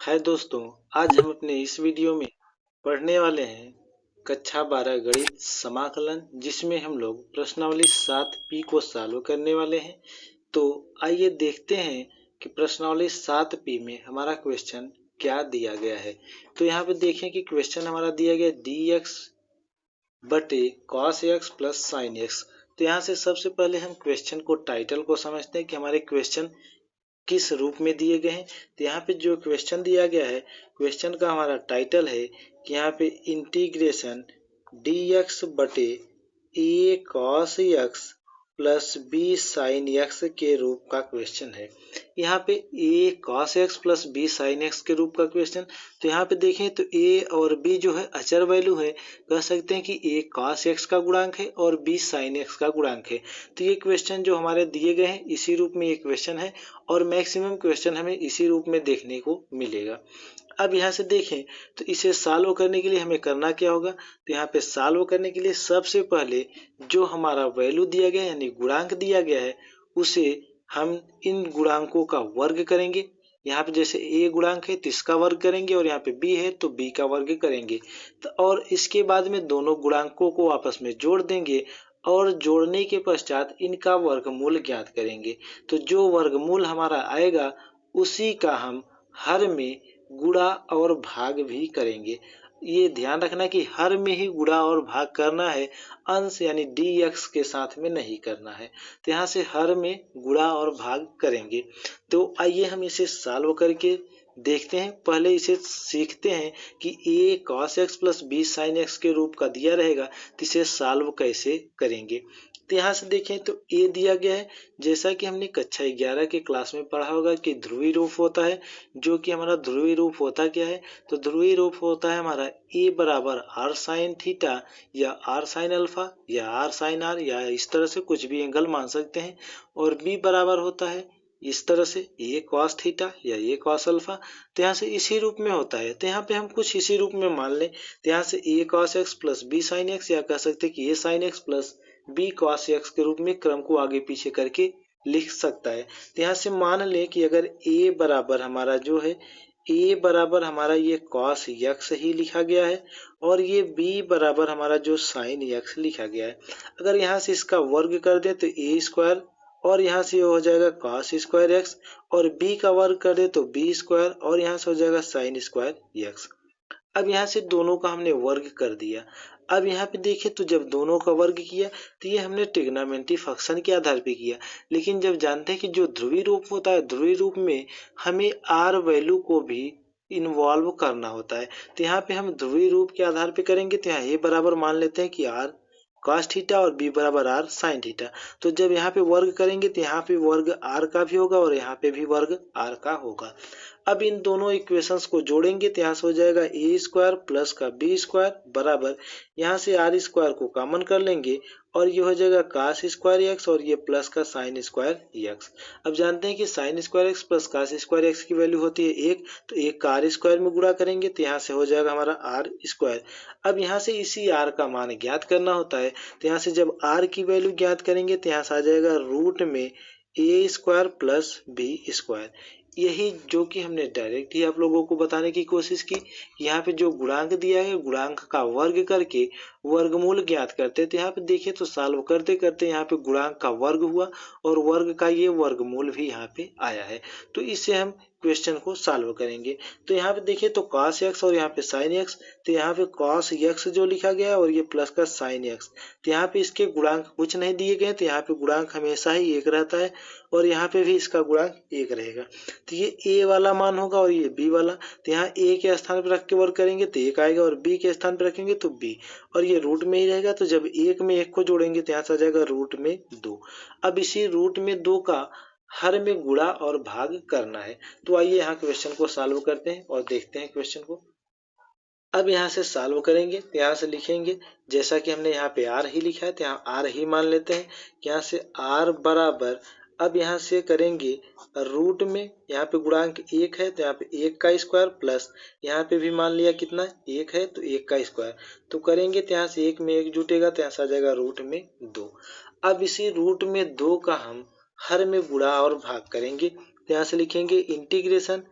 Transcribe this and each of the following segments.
हाय दोस्तों, आज हम अपने इस वीडियो में पढ़ने वाले हैं कक्षा 12 गणित समाकलन, जिसमें हम लोग प्रश्नावली 7P को सॉल्व करने वाले हैं। तो आइए देखते हैं कि प्रश्नावली 7P में हमारा क्वेश्चन क्या दिया गया है। तो यहाँ पे देखें कि क्वेश्चन हमारा दिया गया dx बटे cos x plus sin x। तो यहाँ से सबसे पहले हम क्वेश्चन को टाइटल को समझते हैं कि हमारे क्वेश्चन किस रूप में दिए गए हैं। तो यहाँ पे जो क्वेश्चन दिया गया है, क्वेश्चन का हमारा टाइटल है कि यहाँ पे इंटीग्रेशन dx बटे a cos x plus b sin x के रूप का क्वेश्चन है। यहाँ पे a cos x plus b sin x के रूप का क्वेश्चन। तो यहाँ पे देखें तो a और b जो है अचर वैल्यू है, कह सकते हैं कि a cos x का गुणांक है और b sin x का गुणांक है। तो ये क्वेश्चन जो हमारे दिए गए हैं इसी रूप में ये क्वेश्चन है और मैक्सिमम क्वेश्चन हमें इसी रूप में देखने को मिलेगा। अब यहाँ से देखें तो इसे सॉल्व करने के लिए हमें करना क्या होगा। तो यहाँ पे सॉल्व करने के लिए सबसे पहले जो हमारा वैल्यू दिया गया है यानी गुणांक दिया गया है, उसे हम इन गुणांकों का वर्ग करेंगे। यहाँ पे जैसे a गुणांक है तो इसका वर्ग करेंगे और यहाँ पे b है तो b का वर्ग करेंगे। तो और इसके बाद में दोनों गुणांकों को आपस में जोड़ देंगे और जोड़ने के पश्चात इनका वर्गमूल ज्ञात करेंगे। तो जो वर्गमूल हमारा आएगा उसी का हम हर में गुणा और भाग भी करेंगे। ये ध्यान रखना कि हर में ही गुणा और भाग करना है, अंश यानी dx के साथ में नहीं करना है। तो यहाँ से हर में गुणा और भाग करेंगे। तो आइए हम इसे सॉल्व करके देखते हैं। पहले इसे सीखते हैं कि a cos x plus b sin x के रूप का दिया रहेगा तो इसे सॉल्व कैसे करेंगे। तो यहाँ से देखें तो a दिया गया है, जैसा कि हमने कक्षा 11 के क्लास में पढ़ा होगा कि ध्रुवीय रूप होता है। जो कि हमारा ध्रुवीय रूप होता क्या है, तो ध्रुवीय रूप होता है हमारा a बराबर r साइन थीटा या r साइन अल्फा या r साइन r, या इस तरह से कुछ भी एंगल मान सकते हैं। और b बराबर होता है इस तरह से a cos थीटा या a cos अल्फा। तो यहाँ से इसी रूप में होता है। तो यहाँ पे हम कुछ इसी रूप में मान लें। तो यहाँ से a cos x plus b sin x, या कह सकते हैं कि a sin x plus b cos x के रूप में क्रम को आगे पीछे करके लिख सकता है। तो यहाँ से मान लें कि अगर a बराबर हमारा जो है, a बराबर हमारा ये cos x ही लिखा गया है और ये b बराबर हमारा जो sin x लिखा गया है। अगर यहाँ से इसका वर्ग कर दे तो a स्क्वायर और यहाँ से हो जाएगा cos स्क्वायर x, और b का वर्ग कर दे तो b स्क्वायर और यहाँ से हो जाएगा sin स्क्वायर x। अब यहाँ से दोनों का हमने वर्ग कर दिया। अब यहाँ पे देखें तो जब दोनों का वर्ग किया तो ये हमने ट्रिग्नोमेट्री फंक्शन के आधार पे किया। लेकिन जब जानते हैं कि जो ध्रुवीय रूप होता है, ध्रुवीय रूप में हमें r वैल्यू को भी इन्वॉल्व करना होता है। तो यहाँ पे हम ध्रुवीय रूप के आधार पे करेंगे। तो यहाँ a बराबर मान लेते हैं कि r cos थीटा और b बराबर r sin थीटा। तो जब यहाँ पे वर्ग करेंगे तो यहाँ पे वर्ग r का भी होगा और यहाँ पे भी वर्ग r का होगा। अब इन दोनों इक्वेशंस को जोड़ेंगे तो यहाँ से हो जाएगा a स्क्वायर प्लस का b स्क्वायर बराबर, यहाँ से r स्क्वायर को कॉमन कर लेंगे और ये हो जाएगा cos स्क्वायर x और ये प्लस का sin स्क्वायर x। अब जानते हैं कि sin square x plus cos square x की वैल्यू होती है 1, तो एक का r स्क्वायर में गुणा करेंगे तो यहाँ से हो जाएगा हमारा r स्क्वायर। अब यहाँ से इसी r का मान ज्ञात करना होता है। तो यहाँ से जब r की वैल्यू ज्ञात करेंगे तो यहाँ से आ जाएगा रूट में a square plus b square. यही जो कि हमने डायरेक्ट ही आप लोगों को बताने की कोशिश की। यहाँ पे जो गुणांक दिया है, गुणांक का वर्ग करके वर्गमूल ज्ञात करते हैं। तो यहाँ पे देखें तो सॉल्व करते करते यहाँ पे गुणांक का वर्ग हुआ और वर्ग का ये वर्गमूल भी यहाँ पे आया है। तो इससे हम क्वेश्चन को सॉल्व करेंगे। तो यहाँ पे देखिए तो cos x और यहाँ पे sin x, तो यहाँ पे cos x जो लिखा गया है और ये प्लस का sin x। तो यहाँ पे इसके गुणांक कुछ नहीं दिए गए, तो यहाँ पे गुणांक हमेशा ही एक रहता है और यहाँ पे भी इसका गुणांक एक रहेगा। तो ये a वाला मान होगा और ये b वाला। तो यहाँ a के स्थान पर रख के वर्ग करेंगे तो 1 आएगा और b के स्थान पर रखेंगे तो b, और ये रूट में ही रहेगा। तो जब 1 में 1 को जोड़ेंगे तो यहाँ से आ जाएगा रूट में 2। अब इसी रूट में 2 का हर में गुणा और भाग करना है। तो आइए यहाँ क्वेश्चन को सॉल्व करते हैं और देखते हैं क्वेश्चन को। अब यहाँ से सॉल्व करेंगे तो यहाँ से लिखेंगे जैसा कि हमने यहाँ पे r ही लिखा है तो यहाँ r ही मान लेते हैं कि यहाँ से r बराबर, अब यहाँ से करेंगे रूट में, यहाँ पे गुणांक 1 है तो यहाँ पे 1 का स्क्वायर प्लस यहाँ पे भी मान लिया कितना 1 है तो 1 का स्क्वायर। तो करेंगे तो यहाँ से 1 में 1 जुटेगा तो यहाँ से आ जाएगा रूट में 2। अब इसी रूट में 2 का हम हर में गुणा और भाग करेंगे। तो यहाँ से लिखेंगे इंटीग्रेशन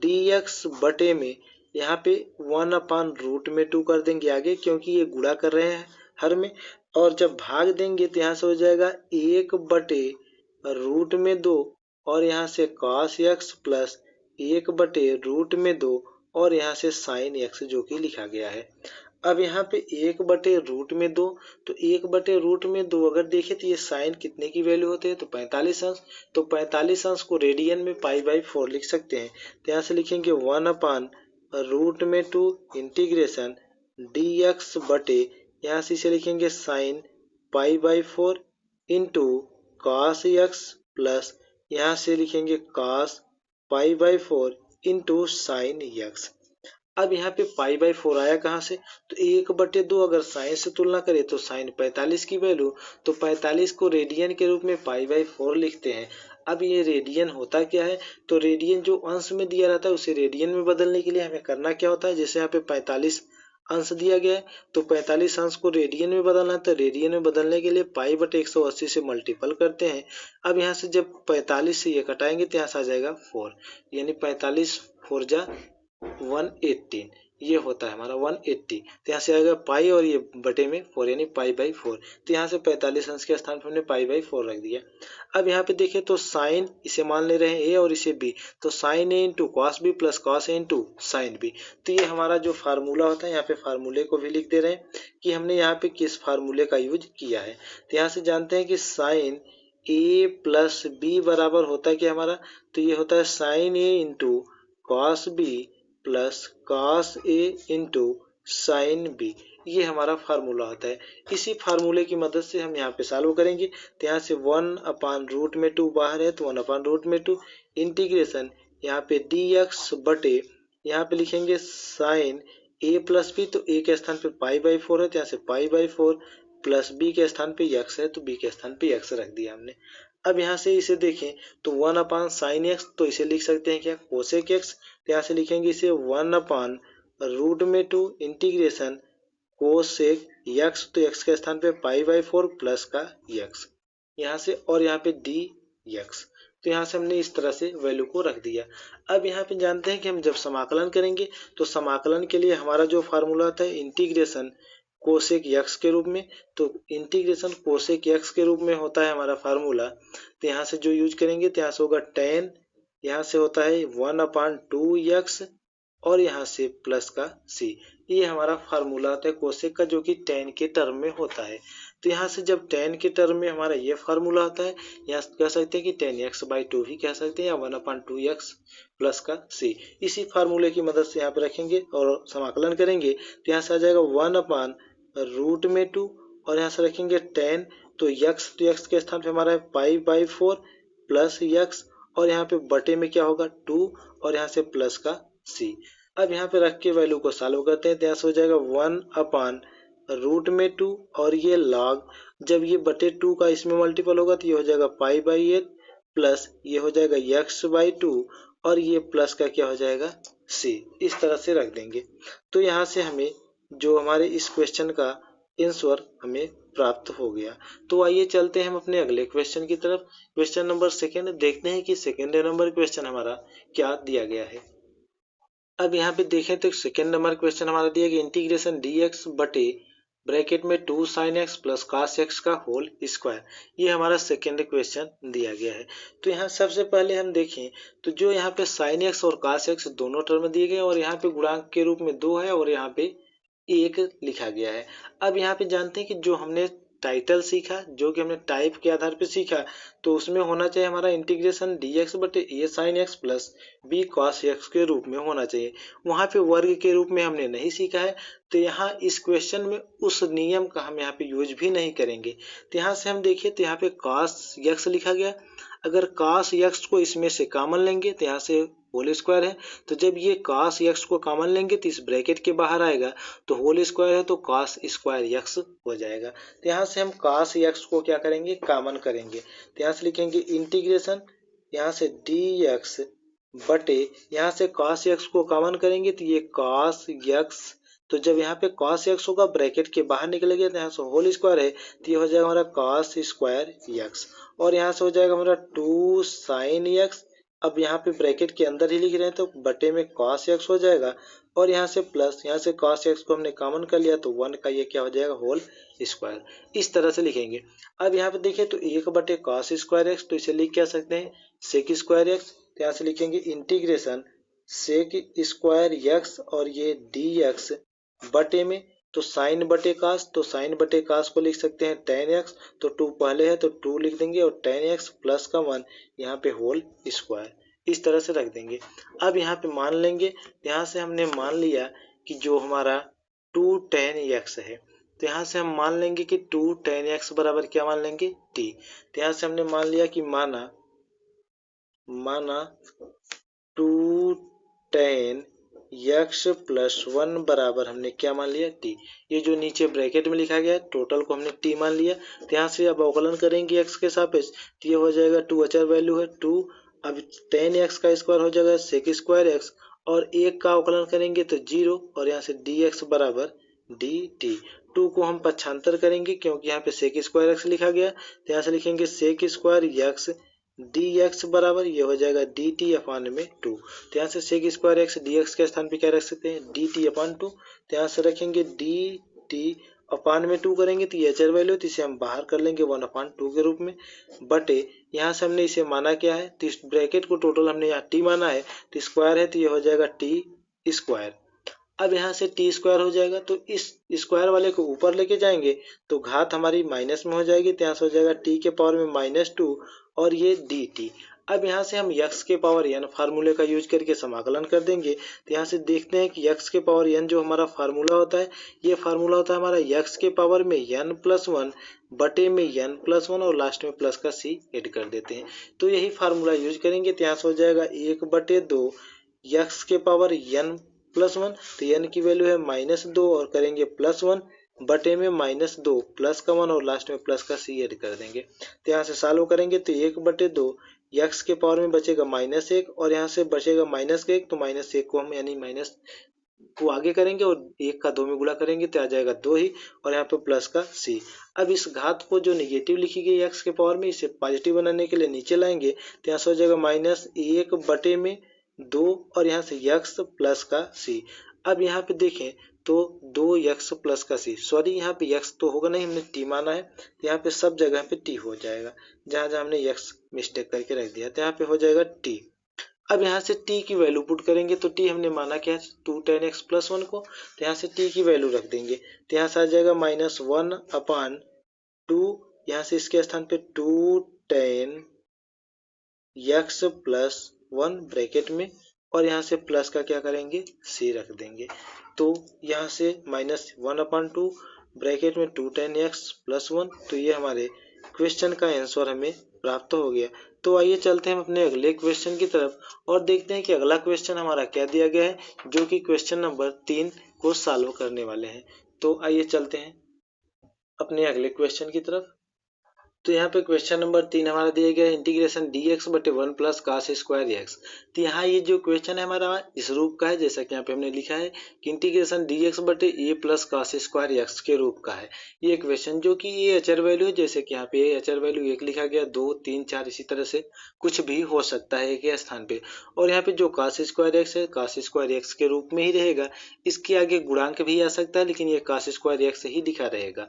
dx बटे में यहाँ पे 1/√2 कर देंगे आगे, क्योंकि ये गुणा कर रहे हैं हर में, और जब भाग देंगे तो यहाँ से हो जाएगा 1/√2 और यहाँ से cos x प्लस 1/√2 और यहाँ से sin x जो कि लिखा गया है। अब यहाँ पे 1/√2, तो 1/√2 अगर देखें तो ये साइन कितने की वैल्यू होते हैं, तो 45 अंश। तो 45 अंश को रेडियन में π/4 लिख सकते हैं, तो यहाँ से लिखेंगे 1/√2 इंटीग्रेशन dx बटे, यहाँ से इसे लिखेंगे sine π/4 into cos x plus यहाँ से लिखेंगे cos π/4 इंटू साइन x। अब यहाँ पे π/4 आया कहाँ से, तो 1/2 अगर साइन से तुलना करें तो साइन 45 की वैल्यू, तो 45 को रेडियन के रूप में π/4 लिखते हैं। अब ये रेडियन होता क्या है, तो रेडियन जो अंश में दिया रहता है उसे रेडियन में बदलने के लिए हमें करना क्या होता है, जैसे यहाँ पे 45 अंश दिया गया है तो 45 अंश को रेडियन में बदलना है, तो रेडियन में बदलने के लिए π/180 से मल्टीपल करते हैं। अब यहाँ से जब 45 से ये कटाएंगे तो यहाँ से आ जाएगा 4, यानी 45 4 जा 180, ये होता है हमारा 180। तो यहाँ से आएगा पाई और ये बटे में 4 यानी π/4। तो यहाँ से 45 अंश के स्थान पर हमने π/4 रख दिया। अब यहाँ पे देखें तो साइन इसे मान ले रहे हैं a और इसे b, तो sine a into cos B plus cos A into sine B. तो ये हमारा जो फार्मूला होता है, यहाँ पे फार्मूले को भी लिख दे रहे हैं कि हमने यहाँ पे किस फार्मूले का यूज किया है। तो यहाँ से जानते हैं कि साइन a प्लस बी बराबर होता है कि हमारा, तो ये होता है sine a into cos B plus cos A into sine B, ये हमारा फार्मूला होता है। इसी फार्मूले की मदद से हम यहाँ पे सॉल्व करेंगे। तो यहाँ से 1/√2 बाहर है तो 1/√2 इंटीग्रेशन यहाँ पे dx बटे, यहाँ पे लिखेंगे साइन a प्लस बी, तो a के स्थान पे π/4 है तो यहाँ से π/4 प्लस b के स्थान पे x है तो b के स्थान पे x रख दिया हमने। अब यहाँ से इसे देखें तो 1/sin x, तो इसे लिख सकते हैं क्या कोसेक x, तो यहाँ से लिखेंगे इसे 1/√2 इंटीग्रेशन कोसेक x, तो x के स्थान पे π/4 प्लस का x यहाँ से, और यहाँ पे dx। तो यहाँ से हमने इस तरह से वैल्यू को रख दिया। अब यहाँ पे जानते हैं कि हम जब समाकलन करेंगे तो समाकलन के लिए हमारा जो फार्मूला आता है इंटीग्रेशन कोसेक x के रूप में, तो इंटीग्रेशन कोसेक x के रूप में होता है हमारा फार्मूला। तो यहाँ से जो यूज करेंगे तो यहाँ से होगा tan, यहाँ से होता है 1/2x और यहाँ से प्लस का c, ये हमारा फार्मूला आता है कोसेक का, जो कि tan के टर्म में होता है। तो यहाँ से जब tan के टर्म में हमारा ये फार्मूला आता है, यहाँ कह सकते हैं कि tan x/2 भी कह सकते हैं या 1/2x प्लस का c। इसी फार्मूले की मदद से यहाँ पे रखेंगे और समाकलन करेंगे तो यहाँ से आ जाएगा 1/√2 और यहाँ से रखेंगे tan, तो x के स्थान पे हमारा है π/4 प्लस x और यहाँ पे बटे में क्या होगा 2 और यहाँ से प्लस का c। अब यहाँ पे रख के वैल्यू को सॉल्व करते हैं तो यहाँ से हो जाएगा 1/√2 और ये लॉग, जब ये बटे 2 का इसमें मल्टीपल होगा तो ये हो जाएगा π/8 प्लस ये हो जाएगा x/2 और ये प्लस का क्या हो जाएगा c, इस तरह से रख देंगे। तो यहाँ से हमें जो हमारे इस क्वेश्चन का आंसर हमें प्राप्त हो गया। तो आइए चलते हैं हम अपने अगले क्वेश्चन की तरफ। क्वेश्चन नंबर 2 देखते हैं कि सेकेंड नंबर क्वेश्चन हमारा क्या दिया गया है। अब यहाँ पे देखें तो सेकेंड नंबर क्वेश्चन हमारा दिया गया इंटीग्रेशन dx बटे ब्रैकेट में 2 sin x plus cos x का होल स्क्वायर, ये हमारा सेकेंड क्वेश्चन दिया गया है। तो यहाँ सबसे पहले हम देखें तो जो यहाँ पे sin x और cos x दोनों टर्म दिए गए और यहाँ पे गुणांक के रूप में 2 है और यहाँ पे 1 लिखा गया है। अब यहाँ पे जानते हैं कि जो हमने टाइटल सीखा, जो कि हमने टाइप के आधार पे सीखा, तो उसमें होना चाहिए हमारा इंटीग्रेशन dx बटे a sin x plus b cos x के रूप में होना चाहिए। वहाँ पे वर्ग के रूप में हमने नहीं सीखा है, तो यहाँ इस क्वेश्चन में उस नियम का हम यहाँ पे यूज भी नहीं करेंगे। तो यहाँ से हम देखिए तो यहाँ पे cos x लिखा गया, अगर cos x को इसमें से कॉमन लेंगे तो यहाँ से होल स्क्वायर है, तो जब ये cos x को कॉमन लेंगे तो इस ब्रैकेट के बाहर आएगा, तो होल स्क्वायर है तो cos स्क्वायर x हो जाएगा। तो यहाँ से हम cos x को क्या करेंगे कॉमन करेंगे, तो यहाँ से लिखेंगे इंटीग्रेशन यहाँ से dx बटे यहाँ से cos x को कॉमन करेंगे तो ये cos x, तो जब यहाँ पे cos x होगा ब्रैकेट के बाहर निकलेगा तो यहाँ से होल स्क्वायर है तो ये हो जाएगा हमारा cos स्क्वायर x और यहाँ से हो जाएगा हमारा 2 sin x अब यहाँ पे ब्रैकेट के अंदर ही लिख रहे हैं तो बटे में cos x हो जाएगा और यहाँ से प्लस, यहाँ से cos x को हमने कॉमन कर लिया तो 1 का ये क्या हो जाएगा होल स्क्वायर, इस तरह से लिखेंगे। अब यहाँ पे देखिए तो 1 बटे cos स्क्वायर एक्स, तो इसे लिख क्या सकते हैं सेक स्क्वायर एक्स, तो यहाँ से लिखेंगे इंटीग्रेशन सेक स्क्वायर एक्स और ये dx बटे में तो साइन बटे कास, तो साइन बटे कास को लिख सकते हैं tan x, तो 2 पहले है तो 2 लिख देंगे और tan x प्लस का 1 यहाँ पे होल स्क्वायर, इस तरह से रख देंगे। अब यहाँ पे मान लेंगे, यहाँ से हमने मान लिया कि जो हमारा 2 tan x है, तो यहाँ से हम मान लेंगे कि 2 tan x बराबर क्या मान लेंगे t, तो यहाँ से हमने मान लिया कि माना 2 tan x प्लस 1 बराबर हमने क्या मान लिया t, ये जो नीचे ब्रैकेट में लिखा गया है टोटल को हमने t मान लिया। तो यहाँ से अब अवकलन करेंगे x के सापेक्ष, तो ये हो जाएगा 2 अचर वैल्यू है 2, अब tan x का स्क्वायर हो जाएगा सेक स्क्वायर x और 1 का अवकलन करेंगे तो 0 और यहाँ से dx बराबर dt। 2 को हम पक्षांतर करेंगे क्योंकि यहाँ पे सेक स्क्वायर x लिखा गया, तो यहाँ से लिखेंगे सेक स्क्वायर x dx बराबर ये हो जाएगा dt अपान में 2, तो यहाँ से सेक स्क्वायर x dx के स्थान पे क्या रख सकते हैं dt अपान 2, तो यहाँ से रखेंगे dt अपान में 2 करेंगे तो ये अचर वैल्यू, तो इसे हम बाहर कर लेंगे 1 अपान 2 के रूप में बटे, यहाँ से हमने इसे माना क्या है तो इस ब्रैकेट को टोटल हमने यहाँ t माना है तो स्क्वायर है तो ये हो जाएगा t स्क्वायर। अब यहाँ से टी स्क्वायर हो जाएगा तो इस स्क्वायर वाले को ऊपर लेके जाएंगे तो घात हमारी माइनस में हो जाएगी, तो यहाँ से हो जाएगा टी के पावर में -2 और ये डी टी। अब यहाँ से हम x के पावर n फार्मूले का यूज करके समाकलन कर देंगे, तो यहाँ से देखते हैं कि x के पावर n जो हमारा फार्मूला होता है, ये फार्मूला होता है हमारा x के पावर में n प्लस 1 बटे में n प्लस 1 और लास्ट में प्लस का c ऐड कर देते हैं, तो यही फार्मूला यूज करेंगे। तो यहाँ से हो जाएगा 1/2 x के पावर n प्लस 1, तो n की वैल्यू है -2 और करेंगे प्लस 1 बटे में -2 प्लस का 1 और लास्ट में प्लस का c ऐड कर देंगे। तो यहाँ से सॉल्व करेंगे तो 1/2 x के पावर में बचेगा -1 और यहाँ से बचेगा -1, तो -1 को हम यानी माइनस को आगे करेंगे और 1 का 2 में गुणा करेंगे तो आ जाएगा 2 ही और यहाँ पे प्लस का c। अब इस घात को जो नेगेटिव लिखी गई x के पावर में इसे पॉजिटिव बनाने के लिए नीचे लाएंगे, तो यहाँ से हो जाएगा -1 बटे में 2 और यहाँ से x प्लस का c। अब यहाँ पे देखें तो 2x प्लस का c, सॉरी यहाँ पे x तो होगा नहीं, हमने t माना है, तो यहाँ पे सब जगह पे t हो जाएगा, जहाँ जहाँ हमने x मिस्टेक करके रख दिया तो यहाँ पे हो जाएगा t। अब यहाँ से t की वैल्यू पुट करेंगे तो t हमने माना क्या है 2 tan x प्लस 1 को, तो यहाँ से t की वैल्यू रख देंगे, तो यहाँ से आ जाएगा -1 अपान 2, यहाँ से इसके स्थान पे 2 tan x प्लस 1 ब्रैकेट में और यहाँ से प्लस का क्या करेंगे c रख देंगे, तो यहाँ से -1/2 ब्रैकेट में 2 tan x प्लस 1, तो ये हमारे क्वेश्चन का आंसर हमें प्राप्त हो गया। तो आइए चलते हैं हम अपने अगले क्वेश्चन की तरफ और देखते हैं कि अगला क्वेश्चन हमारा क्या दिया गया है, जो कि क्वेश्चन नंबर 3 को सॉल्व करने वाले हैं। तो आइए चलते हैं अपने अगले क्वेश्चन की तरफ। तो यहाँ पे क्वेश्चन नंबर 3 हमारा दिया गया है इंटीग्रेशन dx बटे 1 प्लस कास स्क्वायर एक्स। तो यहाँ ये जो क्वेश्चन है हमारा इस रूप का है, जैसा कि यहाँ पे हमने लिखा है कि इंटीग्रेशन dx बटे a plus cos square X के रूप का है ये क्वेश्चन, जो कि ये अचर वैल्यू है, जैसे कि यहाँ पे ये अचर वैल्यू 1 लिखा गया, 2 3 4 इसी तरह से कुछ भी हो सकता है एक स्थान पे, और यहाँ पे जो कास स्क्वायर एक्स है कास स्क्वायर एक्स के रूप में ही रहेगा, इसके आगे गुणांक भी आ सकता है लेकिन ये कास स्क्वायर एक्स ही लिखा रहेगा।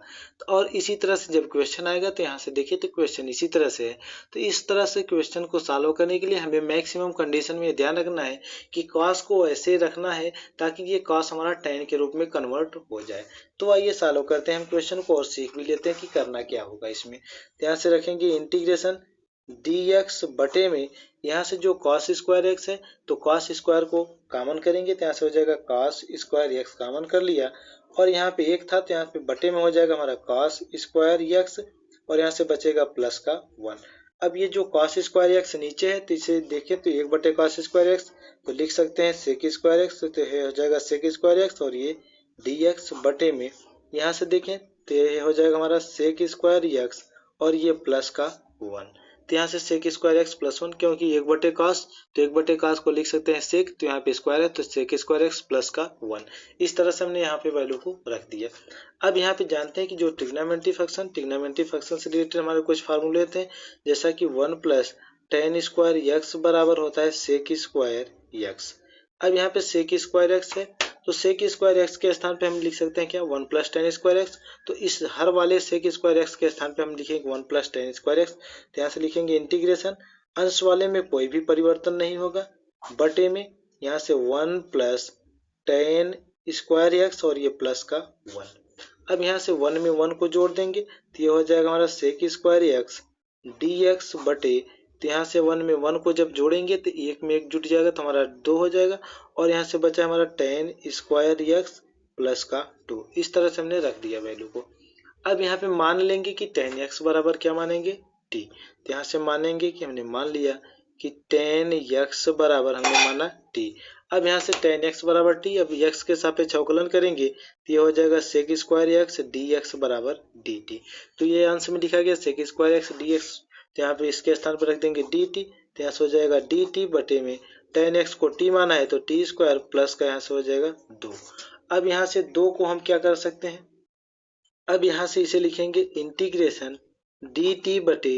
और इसी तरह से जब क्वेश्चन आएगा तो यहाँ से देखिए तो क्वेश्चन इसी तरह से है, तो इस तरह से क्वेश्चन को सॉल्व करने के लिए हमें मैक्सिमम कंडीशन में ध्यान रखना है कि कॉस को ऐसे रखना है ताकि ये कॉस हमारा tan के रूप में कन्वर्ट हो जाए। तो आइए सॉल्व करते हैं हम क्वेश्चन को और सीख भी लेते हैं कि करना क्या होगा इसमें। यहाँ से रखेंगे इंटीग्रेशन dx बटे में यहाँ से जो cos स्क्वायर x है तो cos स्क्वायर को कॉमन करेंगे, तो यहाँ से हो जाएगा cos स्क्वायर x कॉमन कर लिया और यहाँ पे 1 था तो यहाँ पे बटे में हो जाएगा हमारा cos स्क्वायर x और यहाँ से बचेगा प्लस का 1। अब ये जो cos स्क्वायर x नीचे है तो इसे देखें तो 1 बटे cos स्क्वायर x तो लिख सकते हैं sec स्क्वायर x, तो ये हो जाएगा sec स्क्वायर x और ये dx बटे में यहाँ से देखें तो ये हो जाएगा हमारा sec स्क्वायर x और ये प्लस का 1। तो यहाँ से सेक स्क्वायर एक्स प्लस 1, क्योंकि 1/cos तो 1/cos को लिख सकते हैं सेक, तो यहाँ पे स्क्वायर है तो सेक स्क्वायर एक्स प्लस का 1। इस तरह से हमने यहाँ पे वैल्यू को रख दिया। अब यहाँ पे जानते हैं कि जो ट्रिग्नोमेट्री फंक्शन से रिलेटेड हमारे कुछ फार्मूले थे, जैसा कि 1 प्लस टेन स्क्वायर यक्स बराबर होता है सेक स्क्वायर यक्स। अब यहाँ पे सेक स्क्वायर एक्स है तो सेक स्क्वायर एक्स के स्थान पे हम लिख सकते हैं क्या, one plus ten square x. तो इस हर वाले सेक स्क्वायर एक्स के स्थान पे हम लिखेंगे one plus ten square x. तो यहाँ से लिखेंगे इंटीग्रेशन, अंश वाले में कोई भी परिवर्तन नहीं होगा, बटे में यहाँ से one plus ten square x और ये प्लस का वन। अब यहाँ से वन में वन को जोड़ देंगे तो ये हो जाएगा हमारा sec square x D X बटे, तो यहाँ से वन में वन को जब जोड़ेंगे तो एक में एक जुट जाएगा तो हमारा दो हो जाएगा, और यहाँ से बचा हमारा टेन स्क्वायर एक्स प्लस का टू। इस तरह से हमने रख दिया वैल्यू को। अब यहाँ पे मान लेंगे कि टेन एक्स बराबर क्या मानेंगे, टी। तो यहाँ से मानेंगे कि हमने मान लिया कि टेन एक्स बराबर हमने माना टी। अब यहाँ से टेन एक्स बराबर टी, अब एक्स के सापेक्ष अवकलन करेंगे तो ये हो जाएगा sec square x D x बराबर डी टी। तो ये अंश में लिखा गया sec square x D X, तो यहाँ पे इसके स्थान पर रख देंगे डी टी। तो यहाँ से हो जाएगा डी टी बटे में टेन एक्स को टी माना है तो टी स्क्वायर प्लस का यहाँ से हो जाएगा दो। अब यहाँ से दो को हम क्या कर सकते हैं, अब यहाँ से इसे लिखेंगे इंटीग्रेशन डी टी बटे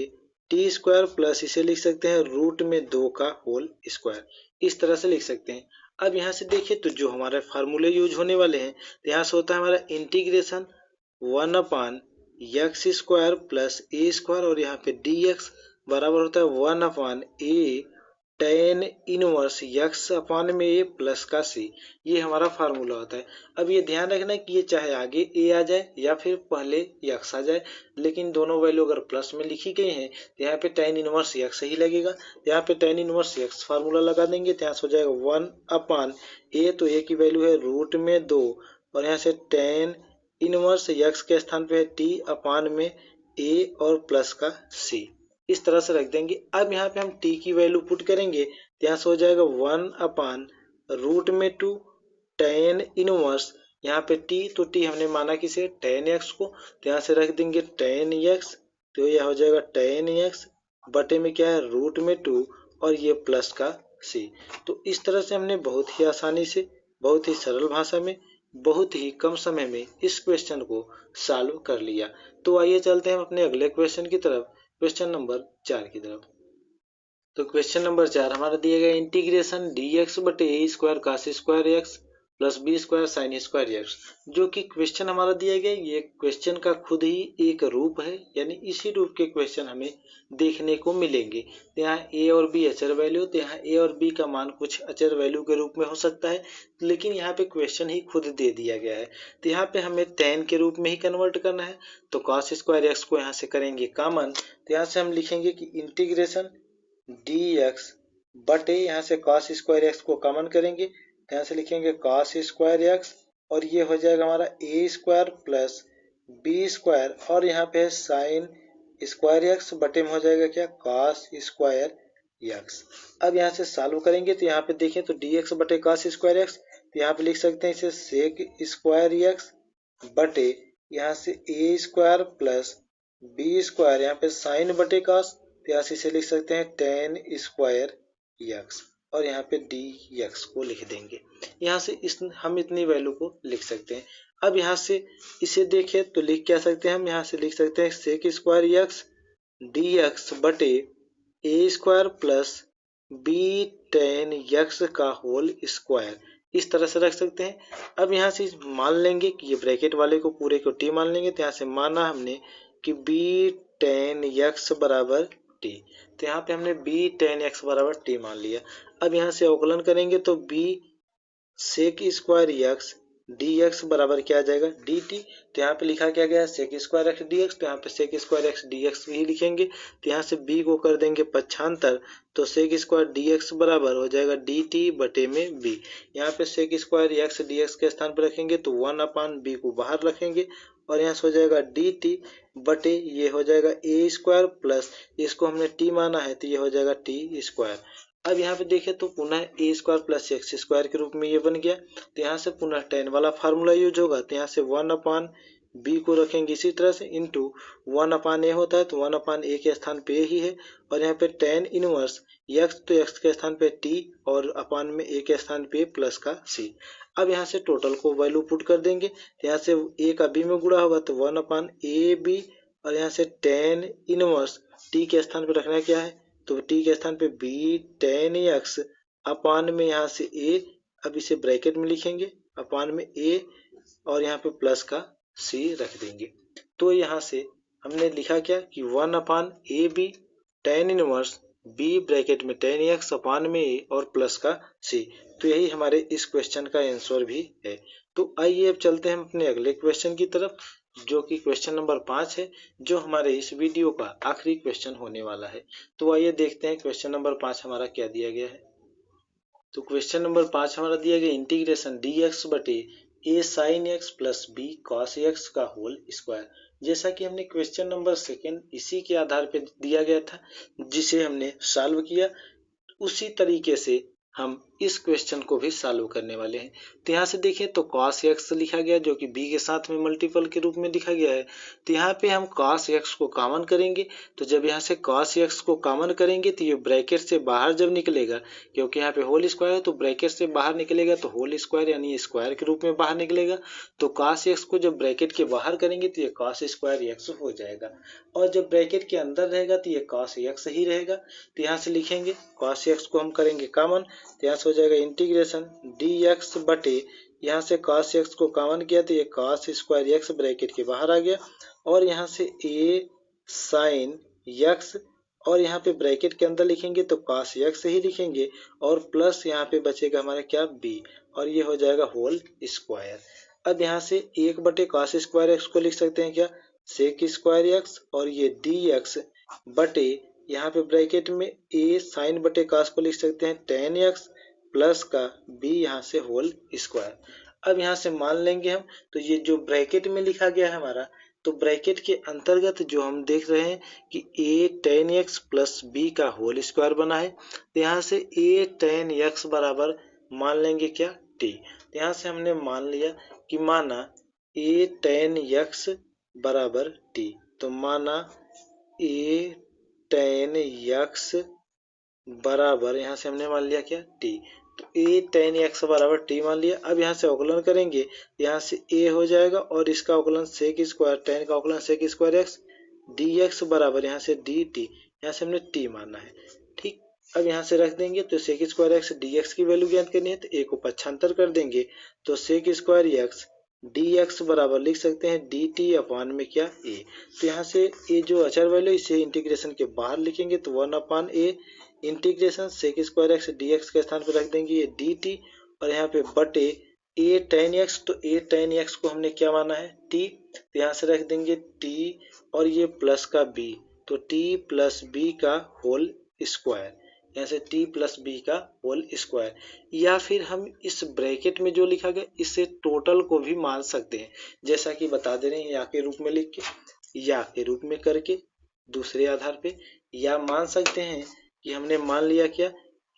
टी स्क्वायर प्लस इसे लिख सकते हैं रूट में दो का होल स्क्वायर। इस तरह से लिख सकते हैं। अब यहाँ से देखिए तो जो हमारे फार्मूले यूज होने वाले हैं तो यहाँ से होता है हमारा integration one upon x square plus a square, और यहाँ पे डी एक्स बराबर होता है one upon a tan inverse x upon में ए प्लस का सी। ये हमारा फार्मूला होता है। अब ये ध्यान रखना कि ये चाहे आगे ए आ जाए या फिर पहले यक्स आ जाए, लेकिन दोनों वैल्यू अगर प्लस में लिखी गई हैं तो यहाँ पे टेन इनवर्स यक्स ही लगेगा। यहाँ पे टेन इनवर्स यक्स फार्मूला लगा देंगे तो यहाँ से हो जाएगा वन अपान ए, तो ए की वैल्यू है रूट में दो, और यहाँ से टेन इनवर्स यक्स के स्थान पे है टी अपान में ए और प्लस का सी। इस तरह से रख देंगे। अब यहाँ पे हम t की वैल्यू पुट करेंगे तो यहाँ से हो जाएगा वन अपान रूट में टू टेन इनवर्स, यहाँ पे t, तो t हमने माना किसे टेन एक्स को, तो यहाँ से रख देंगे टेन एक्स, तो यह हो जाएगा टेन एक्स बटे में क्या है रूट में टू और ये प्लस का c। तो इस तरह से हमने बहुत ही आसानी से, बहुत ही सरल भाषा में, बहुत ही कम समय में इस क्वेश्चन को सॉल्व कर लिया। तो आइए चलते हैं अपने अगले क्वेश्चन की तरफ, क्वेश्चन नंबर 4 की तरफ। तो क्वेश्चन नंबर 4 हमारा दिया गया इंटीग्रेशन डी एक्स बटे a square cos square x plus b square sine square x. जो कि क्वेश्चन हमारा दिया गया, ये क्वेश्चन का खुद ही एक रूप है, यानी इसी रूप के क्वेश्चन हमें देखने को मिलेंगे। तो यहाँ ए और बी अचर वैल्यू, तो यहाँ ए और बी का मान कुछ अचर वैल्यू के रूप में हो सकता है, लेकिन यहाँ पे क्वेश्चन ही खुद दे दिया गया है। तो यहाँ पे हमें टेन के रूप में ही कन्वर्ट करना है, तो कॉस स्क्वायर एक्स को यहाँ से करेंगे कॉमन, तो यहाँ से हम लिखेंगे कि इंटीग्रेशन डी एक्स बटे, यहाँ से कॉस स्क्वायर एक्स को कॉमन करेंगे तो यहाँ से लिखेंगे कॉस स्क्वायर एक्स, और ये हो जाएगा हमारा ए स्क्वायर प्लस बी स्क्वायर, और यहाँ पे साइन स्क्वायर एक्स बटे में हो जाएगा क्या कॉस स्क्वायर एक्स। अब यहाँ से सॉल्व करेंगे तो यहाँ पे देखें तो डी एक्स बटे कॉस स्क्वायर एक्स, तो यहाँ पे लिख सकते हैं इसे सेक स्क्वायर एक्स बटे यहाँ से ए स्क्वायर प्लस बी स्क्वायर, यहाँ पे साइन बटे कॉस, तो यहाँ से इसे लिख सकते हैं टेन स्क्वायर एक्स, और यहाँ पे डी एक्स को लिख देंगे। यहाँ से हम इतनी वैल्यू को लिख सकते हैं। अब यहाँ से इसे देखें तो लिख क्या सकते हैं हम, यहाँ से लिख सकते हैं sec square x D X बटे a square plus b tan x का होल स्क्वायर। इस तरह से रख सकते हैं। अब यहाँ से मान लेंगे कि ये ब्रैकेट वाले को पूरे को टी मान लेंगे, तो यहाँ से माना हमने कि बी टेन एक्स बराबर टी, तो यहाँ पे हमने बी टेन एक्स बराबर टी मान लिया। अब यहाँ से अवकलन करेंगे तो b sec square x D x बराबर क्या आ जाएगा डी टी, तो यहाँ पे लिखा क्या गया sec square x D X, तो यहाँ पे sec square x D X ही लिखेंगे। तो यहाँ से बी को कर देंगे पक्षांतर, तो सेक स्क्वायर डी एक्स बराबर हो जाएगा डी टी बटे में बी। यहाँ पे sec square x D x के स्थान पर रखेंगे तो वन अपान बी को बाहर रखेंगे, और यहाँ से हो जाएगा डी टी बटे ये हो जाएगा ए स्क्वायर प्लस इसको हमने टी माना है तो ये हो जाएगा टी स्क्वायर। अब यहाँ पे देखें तो पुनः ए स्क्वायर प्लस एक्स स्क्वायर के रूप में ये बन गया, तो यहाँ से पुनः टेन वाला फार्मूला यूज होगा, तो यहाँ से वन अपान बी को रखेंगे इसी तरह से इंटू वन अपान ए होता है तो वन अपान ए के स्थान पे ही है, और यहाँ पे टेन इनवर्स एक्स, तो एक्स के स्थान पे टी और अपान में ए के स्थान पे प्लस का सी। अब यहाँ से टोटल को वैल्यू पुट कर देंगे, तो यहाँ से ए का बी में गुणा होगा तो वन अपान ए बी, और यहाँ से टेन इनवर्स टी के स्थान पे रखना क्या है तो टी के स्थान पे बी टेन एक्स अपान में यहाँ से ए, अब इसे ब्रैकेट में लिखेंगे अपान में ए और यहाँ पे प्लस का सी रख देंगे। तो यहाँ से हमने लिखा क्या कि 1 upon a b tan inverse b bracket में टेन एक्स अपान में ए और प्लस का सी। तो यही हमारे इस क्वेश्चन का आंसर भी है। तो आइए अब चलते हैं अपने अगले क्वेश्चन की तरफ, जो कि क्वेश्चन नंबर 5 है, जो हमारे इस वीडियो का आखिरी क्वेश्चन होने वाला है। तो आइए देखते हैं क्वेश्चन नंबर 5 हमारा क्या दिया गया है। तो क्वेश्चन नंबर 5 हमारा दिया गया इंटीग्रेशन डी एक्स बटे a sine x plus b cos x का होल स्क्वायर। जैसा कि हमने क्वेश्चन नंबर 2 इसी के आधार पे दिया गया था, जिसे हमने सॉल्व किया, उसी तरीके से हम इस क्वेश्चन को भी सॉल्व करने वाले हैं। तो यहाँ से देखें तो cos x लिखा गया, जो कि b के साथ में मल्टीपल के रूप में लिखा गया है। तो यहाँ पे हम cos x को कॉमन करेंगे, तो जब यहाँ से cos x को कॉमन करेंगे तो ये ब्रैकेट से बाहर जब निकलेगा, क्योंकि यहाँ पे होल स्क्वायर है तो ब्रैकेट से बाहर निकलेगा तो होल स्क्वायर यानी स्क्वायर के रूप में बाहर निकलेगा। तो cos x को जब ब्रैकेट के बाहर करेंगे तो ये cos स्क्वायर x हो जाएगा, और जब ब्रैकेट के अंदर रहेगा तो ये cos x ही रहेगा। तो यहाँ से लिखेंगे cos x को हम करेंगे कॉमन, तो यहाँ से हो जाएगा इंटीग्रेशन डी एक्स बटे, यहाँ से cos x को कॉमन किया तो ये cos स्क्वायर x ब्रैकेट के बाहर आ गया, और यहाँ से a साइन x, और यहाँ पे ब्रैकेट के अंदर लिखेंगे तो cos x ही लिखेंगे, और प्लस यहाँ पे बचेगा हमारा क्या b, और ये हो जाएगा होल स्क्वायर। अब यहाँ से 1 बटे cos स्क्वायर x को लिख सकते हैं क्या सेक स्क्वायर x, और ये dx बटे यहाँ पे ब्रैकेट में a साइन बटे cos को लिख सकते हैं tan x प्लस का b यहाँ से होल स्क्वायर। अब यहाँ से मान लेंगे हम, तो ये जो ब्रैकेट में लिखा गया है हमारा, तो ब्रैकेट के अंतर्गत जो हम देख रहे हैं कि a tan x plus b का होल स्क्वायर बना है, तो यहाँ से a tan x बराबर मान लेंगे क्या t। तो यहाँ से हमने मान लिया कि माना a tan x बराबर t, तो माना a tan x बराबर यहाँ से हमने मान लिया क्या t, तो a tan x बराबर t मान लिया। अब यहाँ से अवकलन करेंगे, यहाँ से a हो जाएगा और इसका अवकलन सेक स्क्वायर tan का अवकलन सेक स्क्वायर x dx बराबर यहाँ से dt, यहाँ से हमने t माना है। ठीक, अब यहाँ से रख देंगे, तो सेक स्क्वायर x dx की वैल्यू ज्ञात करनी है, तो a को पक्षांतर कर देंगे, तो सेक स्क्वायर x dx बराबर लिख सकते हैं dt अपान में क्या a। तो यहाँ से a जो अचर वैल्यू, इसे इंटीग्रेशन के बाहर लिखेंगे तो 1 अपान a integration sec square x dx के स्थान पर रख देंगे ये dt, और यहाँ पे बटे a tan x, तो a tan x को हमने क्या माना है t, तो यहाँ से रख देंगे t और ये प्लस का b, तो t प्लस b का होल स्क्वायर, यहाँ से t प्लस b का होल स्क्वायर। या फिर हम इस ब्रैकेट में जो लिखा गया इससे टोटल को भी मान सकते हैं, जैसा कि बता दे रहे हैं या के रूप में लिख के, या के रूप में करके दूसरे आधार पे, या मान सकते हैं कि हमने मान लिया क्या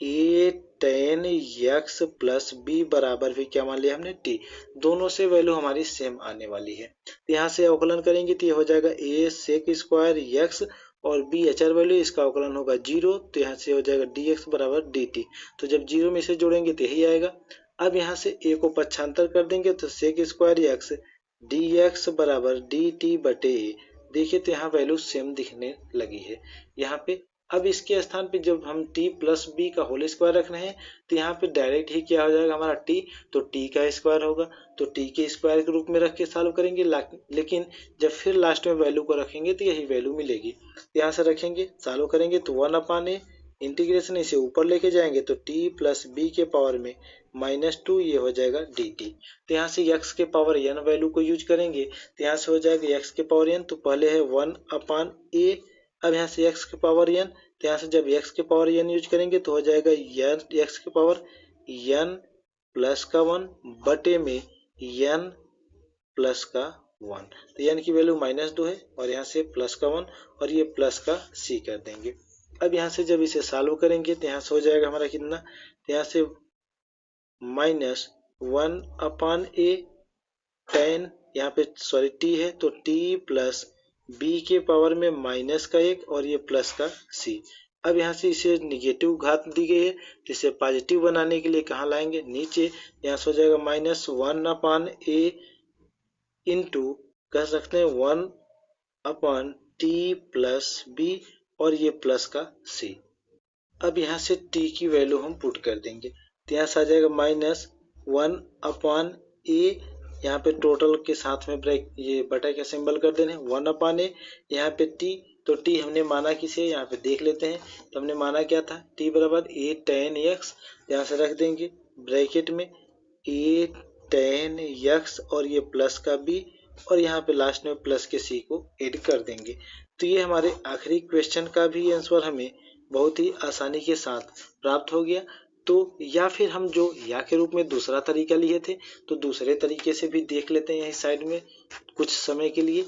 a tan x plus b बराबर भी क्या मान लिया हमने t। दोनों से वैल्यू हमारी सेम आने वाली है, तो यहाँ से अवकलन करेंगे तो ये हो जाएगा a सेक स्क्वायर x और b अचर वैल्यू, इसका अवकलन होगा 0, तो यहाँ से हो जाएगा dx बराबर dt। तो जब 0 में से जोड़ेंगे तो यही आएगा। अब यहाँ से a को पक्षांतर कर देंगे तो सेक स्क्वायर x dx बराबर dt बटे a। देखिए तो यहाँ वैल्यू सेम दिखने लगी है यहाँ पे। अब इसके स्थान पे जब हम t प्लस b का होल स्क्वायर रख रहे हैं, तो यहाँ पे डायरेक्ट ही क्या हो जाएगा हमारा t, तो t का स्क्वायर होगा, तो t के स्क्वायर के रूप में रख के सॉल्व करेंगे, लेकिन जब फिर लास्ट में वैल्यू को रखेंगे तो यही वैल्यू मिलेगी। यहाँ से रखेंगे सॉल्व करेंगे तो 1 अपान a इंटीग्रेशन, इसे ऊपर लेके जाएंगे तो t प्लस b के पावर में -2, ये हो जाएगा dt। तो यहाँ से x के पावर n वैल्यू को यूज करेंगे, तो यहाँ से हो जाएगा x के पावर n, तो पहले है 1 अपान a, अब यहाँ से x के पावर n, तो यहाँ से जब x के पावर n यूज करेंगे तो हो जाएगा x के पावर n प्लस का 1 बटे में n प्लस का 1, तो n की वैल्यू -2 है और यहाँ से प्लस का 1 और ये प्लस का c कर देंगे। अब यहाँ से जब इसे सॉल्व करेंगे तो यहाँ से हो जाएगा हमारा कितना, तो यहाँ से -1 अपान a tan, यहाँ पे सॉरी t है, तो t प्लस b के पावर में -1 और ये प्लस का c। अब यहाँ से इसे निगेटिव घात दी गई है, तो इसे पॉजिटिव बनाने के लिए कहाँ लाएंगे नीचे, यहाँ से हो जाएगा -1 अपान a इंटू कह सकते हैं 1 अपान t प्लस b और ये प्लस का c। अब यहाँ से t की वैल्यू हम पुट कर देंगे, तो यहाँ से आ जाएगा -1/a, यहाँ पे टोटल के साथ में ब्रैक ये बटा का सिंबल कर देना है, 1/a, यहाँ पे t, तो t हमने माना किसे, यहाँ पे देख लेते हैं। तो हमने माना क्या था, t बराबर a tan x, यहाँ से रख देंगे ब्रैकेट में a tan x और ये प्लस का b, और यहाँ पे लास्ट में प्लस के c को ऐड कर देंगे। तो ये हमारे आखिरी क्वेश्चन का भी आंसर हमें बहुत ही आसानी के साथ प्राप्त हो गया। तो या फिर हम जो या के रूप में दूसरा तरीका लिए थे, तो दूसरे तरीके से भी देख लेते हैं यही साइड में कुछ समय के लिए,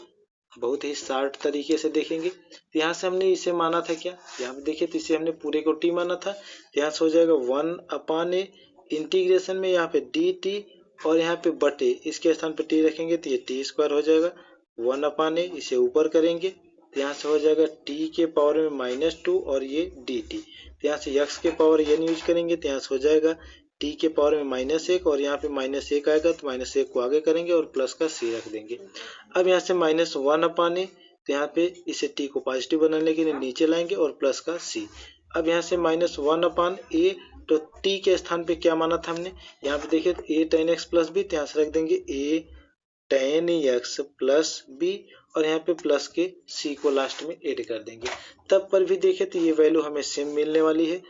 बहुत ही शार्ट तरीके से देखेंगे। तो यहाँ से हमने इसे माना था क्या, यहाँ पे देखिए, तो इसे हमने पूरे को t माना था, तो यहाँ से हो जाएगा 1/a, इंटीग्रेशन में यहाँ पे dt, और यहाँ पे बटे इसके स्थान पे t रखेंगे तो ये t² हो जाएगा, 1/a, इसे ऊपर करेंगे तो यहाँ से हो जाएगा t के पावर में -2 और ये dt, तो यहाँ से x के पावर n यूज करेंगे तो यहाँ से हो जाएगा t के पावर में -1, और यहाँ पे -1 आएगा तो -1 को आगे करेंगे और प्लस का c रख देंगे। अब यहाँ से -1/a, तो यहाँ पे इसे t को पॉजिटिव बनाने के लिए नीचे लाएंगे और प्लस का c। अब यहाँ से -1/a, तो t के स्थान पे क्या माना था हमने, यहाँ पे देखिए a tan x plus b, तो यहाँ से रख देंगे a tan x plus b, और यहाँ पे प्लस के c को लास्ट में ऐड कर देंगे। तब पर भी देखें तो ये वैल्यू हमें सेम मिलने वाली है।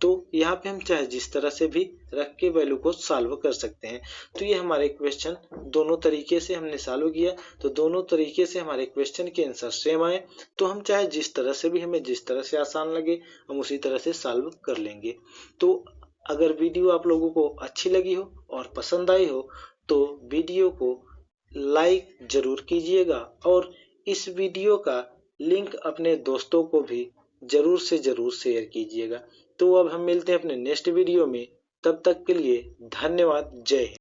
तो यहाँ पे हम चाहे जिस तरह से भी रख के वैल्यू को सॉल्व कर सकते हैं। तो ये हमारे क्वेश्चन दोनों तरीके से हमने सॉल्व किया, तो दोनों तरीके से हमारे क्वेश्चन के आंसर सेम आए। तो हम चाहे जिस तरह से भी, हमें जिस तरह से आसान लगे हम उसी तरह से सॉल्व कर लेंगे। तो अगर वीडियो आप लोगों को अच्छी लगी हो और पसंद आई हो तो वीडियो को लाइक जरूर कीजिएगा, और इस वीडियो का लिंक अपने दोस्तों को भी जरूर से जरूर शेयर कीजिएगा। तो अब हम मिलते हैं अपने नेक्स्ट वीडियो में, तब तक के लिए धन्यवाद, जय हिंद।